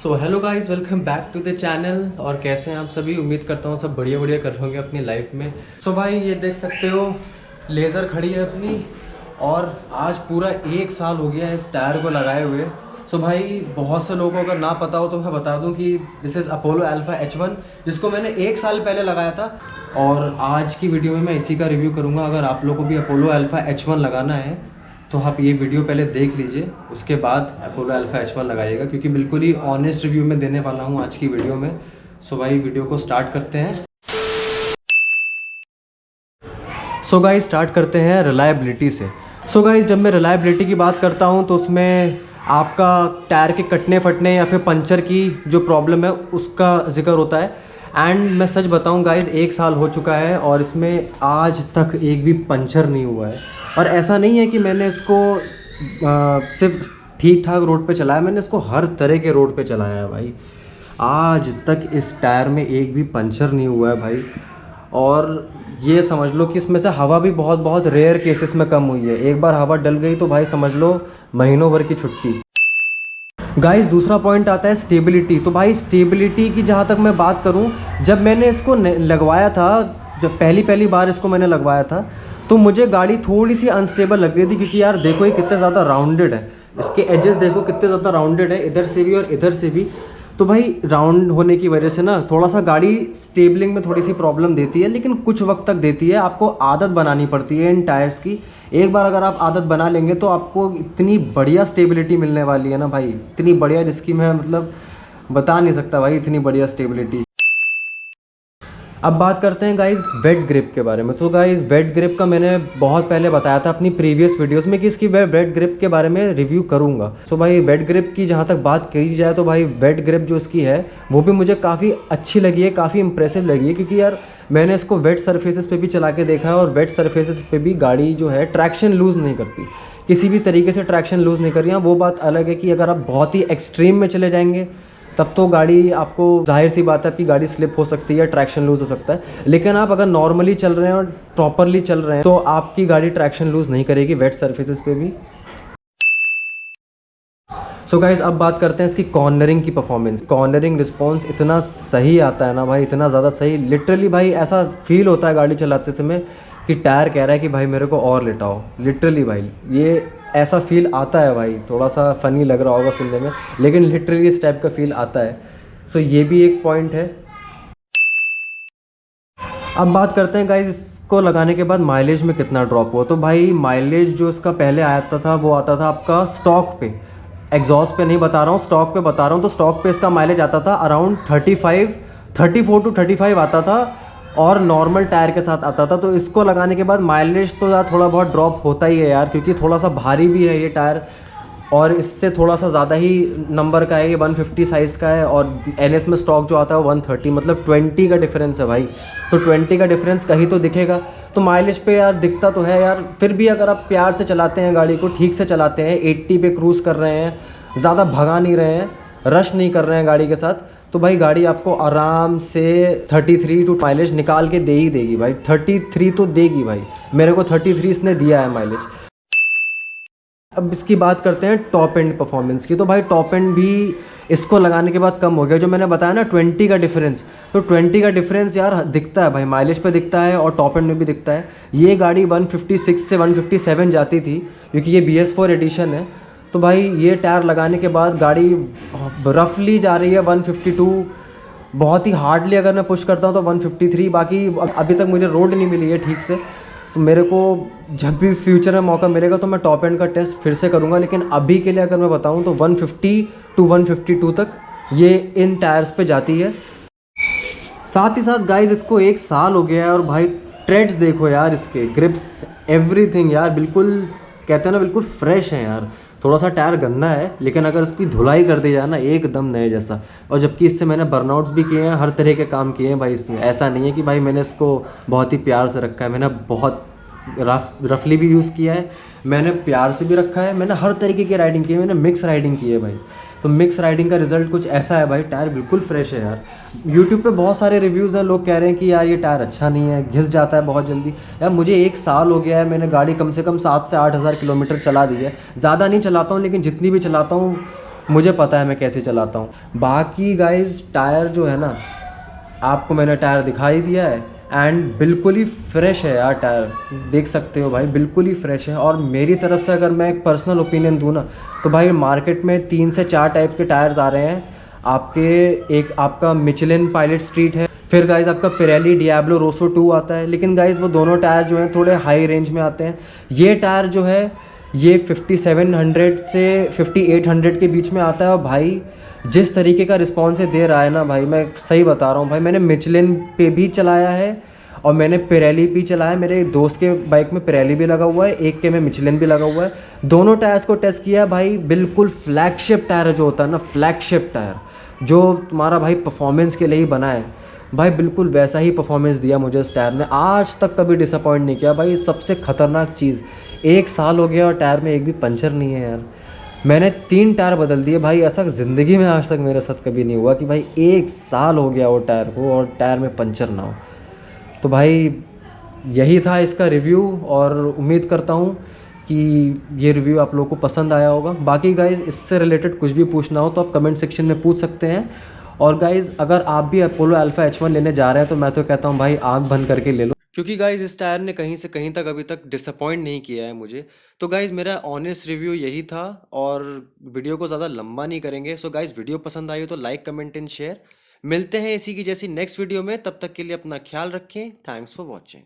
So hello guys, welcome back to the channel. और कैसे हैं आप सभी? उम्मीद करता हूँ सब बढ़िया बढ़िया कर रहे होंगे अपनी लाइफ में। सो भाई ये देख सकते हो लेज़र खड़ी है अपनी, और आज पूरा 1 साल हो गया है इस टायर को लगाए हुए। सो भाई बहुत से लोगों को अगर ना पता हो तो मैं बता दूं कि this is Apollo alpha H1, जिसको मैंने 1 साल पहले लगाया था। और आज की वीडियो में मैं इसी का रिव्यू करूँगा। अगर आप लोगों को भी अपोलो अल्फा H1 लगाना है तो आप ये वीडियो पहले देख लीजिए, उसके बाद अपोलो अल्फा H1 लगाइएगा, क्योंकि बिल्कुल ही ऑनेस्ट रिव्यू में देने वाला हूँ आज की वीडियो में। सो भाई वीडियो को स्टार्ट करते हैं। सो गाइस स्टार्ट करते हैं रिलायबिलिटी से। सो गाइस जब मैं रिलायबिलिटी की बात करता हूँ तो उसमें आपका टायर के कटने फटने या फिर पंचर की जो प्रॉब्लम है उसका जिक्र होता है। एंड मैं सच बताऊँ गाइस, 1 साल हो चुका है और इसमें आज तक एक भी पंचर नहीं हुआ है। और ऐसा नहीं है कि मैंने इसको सिर्फ ठीक ठाक रोड पे चलाया, मैंने इसको हर तरह के रोड पे चलाया है भाई। आज तक इस टायर में एक भी पंचर नहीं हुआ है भाई। और ये समझ लो कि इसमें से हवा भी बहुत बहुत रेयर केसेस में कम हुई है। एक बार हवा डल गई तो भाई समझ लो महीनों भर की छुट्टी। गाइस दूसरा पॉइंट आता है स्टेबिलिटी। तो भाई स्टेबिलिटी की जहाँ तक मैं बात करूँ, जब मैंने इसको लगवाया था, जब पहली बार इसको मैंने लगवाया था तो मुझे गाड़ी थोड़ी सी अनस्टेबल लग रही थी, क्योंकि यार देखो ये कितने ज़्यादा राउंडेड है, इसके एजेस देखो कितने ज़्यादा राउंडेड है, इधर से भी और इधर से भी। तो भाई राउंड होने की वजह से ना थोड़ा सा गाड़ी स्टेबलिंग में थोड़ी सी प्रॉब्लम देती है, लेकिन कुछ वक्त तक देती है। आपको आदत बनानी पड़ती है इन टायर्स की। एक बार अगर आप आदत बना लेंगे तो आपको इतनी बढ़िया स्टेबिलिटी मिलने वाली है ना भाई, इतनी बढ़िया जिसकी मैं मतलब बता नहीं सकता भाई, इतनी बढ़िया स्टेबिलिटी। अब बात करते हैं गाइस वेट ग्रिप के बारे में। तो गाइस वेट ग्रिप का मैंने बहुत पहले बताया था अपनी प्रीवियस वीडियोस में कि इसकी वेट ग्रिप के बारे में रिव्यू करूंगा। तो भाई वेट ग्रिप की जहां तक बात करी जाए तो भाई वेट ग्रिप जो इसकी है वो भी मुझे काफ़ी अच्छी लगी है, काफ़ी इंप्रेसिव लगी है, क्योंकि यार मैंने इसको वेट सरफेसेस पे भी चला के देखा है और वेट सरफेसेस पे भी गाड़ी जो है ट्रैक्शन लूज़ नहीं करती, किसी भी तरीके से ट्रैक्शन लूज़ नहीं कर रही है। वो बात अलग है कि अगर आप बहुत ही एक्सट्रीम में चले जाएंगे तब तो गाड़ी आपको, जाहिर सी बात है आपकी गाड़ी स्लिप हो सकती है, ट्रैक्शन लूज़ हो सकता है। लेकिन आप अगर नॉर्मली चल रहे हैं और प्रॉपरली चल रहे हैं तो आपकी गाड़ी ट्रैक्शन लूज़ नहीं करेगी वेट सरफेसेस पे भी। सो गाइस अब बात करते हैं इसकी कॉर्नरिंग की परफॉर्मेंस। कॉर्नरिंग रिस्पॉन्स इतना सही आता है ना भाई, इतना ज़्यादा सही, लिटरली भाई ऐसा फील होता है गाड़ी चलाते समय कि टायर कह रहा है कि भाई मेरे को और लेटाओ। लिटरली भाई ये ऐसा फील आता है भाई। थोड़ा सा फ़नी लग रहा होगा सुनने में, लेकिन लिटरली इस टाइप का फील आता है। सो ये भी एक पॉइंट है। अब बात करते हैं गाइस इसको लगाने के बाद माइलेज में कितना ड्रॉप हुआ। तो भाई माइलेज जो इसका पहले आता था वो आता था आपका स्टॉक पे, एग्जॉस्ट पे नहीं बता रहा हूँ, स्टॉक पे बता रहा हूँ। तो स्टॉक पे इसका माइलेज आता था अराउंड 34 टू 35 आता था, और नॉर्मल टायर के साथ आता था। तो इसको लगाने के बाद माइलेज तो यार थोड़ा बहुत ड्रॉप होता ही है यार, क्योंकि थोड़ा सा भारी भी है ये टायर, और इससे थोड़ा सा ज़्यादा ही नंबर का है, ये 150 साइज़ का है, और NS में स्टॉक जो आता है वो 130, मतलब 20 का डिफरेंस है भाई। तो 20 का डिफरेंस कहीं तो दिखेगा। तो माइलेज पे यार दिखता तो है यार, फिर भी अगर आप प्यार से चलाते हैं गाड़ी को, ठीक से चलाते हैं, 80 पे क्रूज़ कर रहे हैं, ज़्यादा भगा नहीं रहे हैं, रश नहीं कर रहे हैं गाड़ी के साथ, तो भाई गाड़ी आपको आराम से 33 टू माइलेज निकाल के दे ही देगी भाई। 33 तो देगी भाई, मेरे को 33 इसने दिया है माइलेज। अब इसकी बात करते हैं टॉप एंड परफॉर्मेंस की। तो भाई टॉप एंड भी इसको लगाने के बाद कम हो गया, जो मैंने बताया ना 20 का डिफरेंस। तो 20 का डिफरेंस यार दिखता है भाई, माइलेज पे दिखता है और टॉप एंड में भी दिखता है। ये गाड़ी 156 से 157 जाती थी, क्योंकि ये BS4 एडिशन है। तो भाई ये टायर लगाने के बाद गाड़ी रफली जा रही है 152, बहुत ही हार्डली अगर मैं पुश करता हूँ तो 153। बाकी अभी तक मुझे रोड नहीं मिली है ठीक से, तो मेरे को जब भी फ्यूचर में मौका मिलेगा तो मैं टॉप एंड का टेस्ट फिर से करूँगा। लेकिन अभी के लिए अगर मैं बताऊँ तो 150 टू 152 तक ये इन टायर्स पे जाती है। साथ ही साथ गाइज इसको 1 साल हो गया है, और भाई ट्रेड्स देखो यार, इसके ग्रिप्स, एवरीथिंग यार बिल्कुल, कहते हैं ना बिल्कुल फ्रेश है यार। थोड़ा सा टायर गंदा है, लेकिन अगर उसकी धुलाई कर दी जाए ना एकदम नए जैसा। और जबकि इससे मैंने बर्नआउट्स भी किए हैं, हर तरह के काम किए हैं भाई इसमें। ऐसा नहीं है कि भाई मैंने इसको बहुत ही प्यार से रखा है, मैंने बहुत रफली भी यूज़ किया है, मैंने प्यार से भी रखा है, मैंने हर तरीके की राइडिंग की है, मैंने मिक्स राइडिंग की है भाई। तो मिक्स राइडिंग का रिजल्ट कुछ ऐसा है भाई, टायर बिल्कुल फ्रेश है यार। यूट्यूब पे बहुत सारे रिव्यूज़ हैं, लोग कह रहे हैं कि यार ये टायर अच्छा नहीं है, घिस जाता है बहुत जल्दी। यार मुझे 1 साल हो गया है, मैंने गाड़ी कम से कम 7 से 8 हज़ार किलोमीटर चला दी है। ज़्यादा नहीं चलाता हूँ, लेकिन जितनी भी चलाता हूँ मुझे पता है मैं कैसे चलाता हूँ। बाकी गाइज टायर जो है ना, आपको मैंने टायर दिखाई दिया है एंड बिल्कुल ही फ्रेश है यार टायर, देख सकते हो भाई बिल्कुल ही फ्रेश है। और मेरी तरफ से अगर मैं एक पर्सनल ओपिनियन दूँ ना, तो भाई मार्केट में 3 से 4 टाइप के टायर्स आ रहे हैं आपके। एक आपका मिचलिन पायलट स्ट्रीट है, फिर गाइज आपका पिरेली डियाब्लो रोसो 2 आता है। लेकिन गाइज वो दोनों टायर जो हैं थोड़े हाई रेंज में आते हैं। ये टायर जो है ये 5700 से 5800 के बीच में आता है। और भाई जिस तरीके का रिस्पॉन्स ये दे रहा है ना भाई, मैं सही बता रहा हूँ भाई, मैंने मिचलिन पे भी चलाया है और मैंने पिरेली भी चलाया। मेरे एक दोस्त के बाइक में पिरेली भी लगा हुआ है, एक के में मिचलिन भी लगा हुआ है। दोनों टायर्स को टेस्ट किया भाई, बिल्कुल फ्लैगशिप टायर जो होता है ना, फ्लैगशिप टायर जो तुम्हारा भाई परफॉर्मेंस के लिए ही बना है भाई, बिल्कुल वैसा ही परफॉर्मेंस दिया मुझे इस टायर ने। आज तक कभी डिसअपॉइंट नहीं किया भाई। सबसे ख़तरनाक चीज़, 1 साल हो गया और टायर में एक भी पंचर नहीं है यार। मैंने 3 टायर बदल दिए भाई, ऐसा ज़िंदगी में आज तक मेरे साथ कभी नहीं हुआ कि भाई 1 साल हो गया वो टायर को और टायर में पंचर ना हो। तो भाई यही था इसका रिव्यू, और उम्मीद करता हूँ कि ये रिव्यू आप लोगों को पसंद आया होगा। बाकी गाइज़ इससे रिलेटेड कुछ भी पूछना हो तो आप कमेंट सेक्शन में पूछ सकते हैं। और गाइज़ अगर आप भी अपोलो अल्फ़ा H1 लेने जा रहे हैं तो मैं तो कहता हूँ भाई आँख बंद करके ले लो, क्योंकि गाइज़ इस टायर ने कहीं से कहीं तक अभी तक डिसअपॉइंट नहीं किया है मुझे। तो गाइज़ मेरा ऑनेस्ट रिव्यू यही था, और वीडियो को ज़्यादा लंबा नहीं करेंगे। सो गाइज़ वीडियो पसंद आई हो तो लाइक कमेंट एंड शेयर। मिलते हैं इसी की जैसी नेक्स्ट वीडियो में, तब तक के लिए अपना ख्याल रखें। Thanks for watching.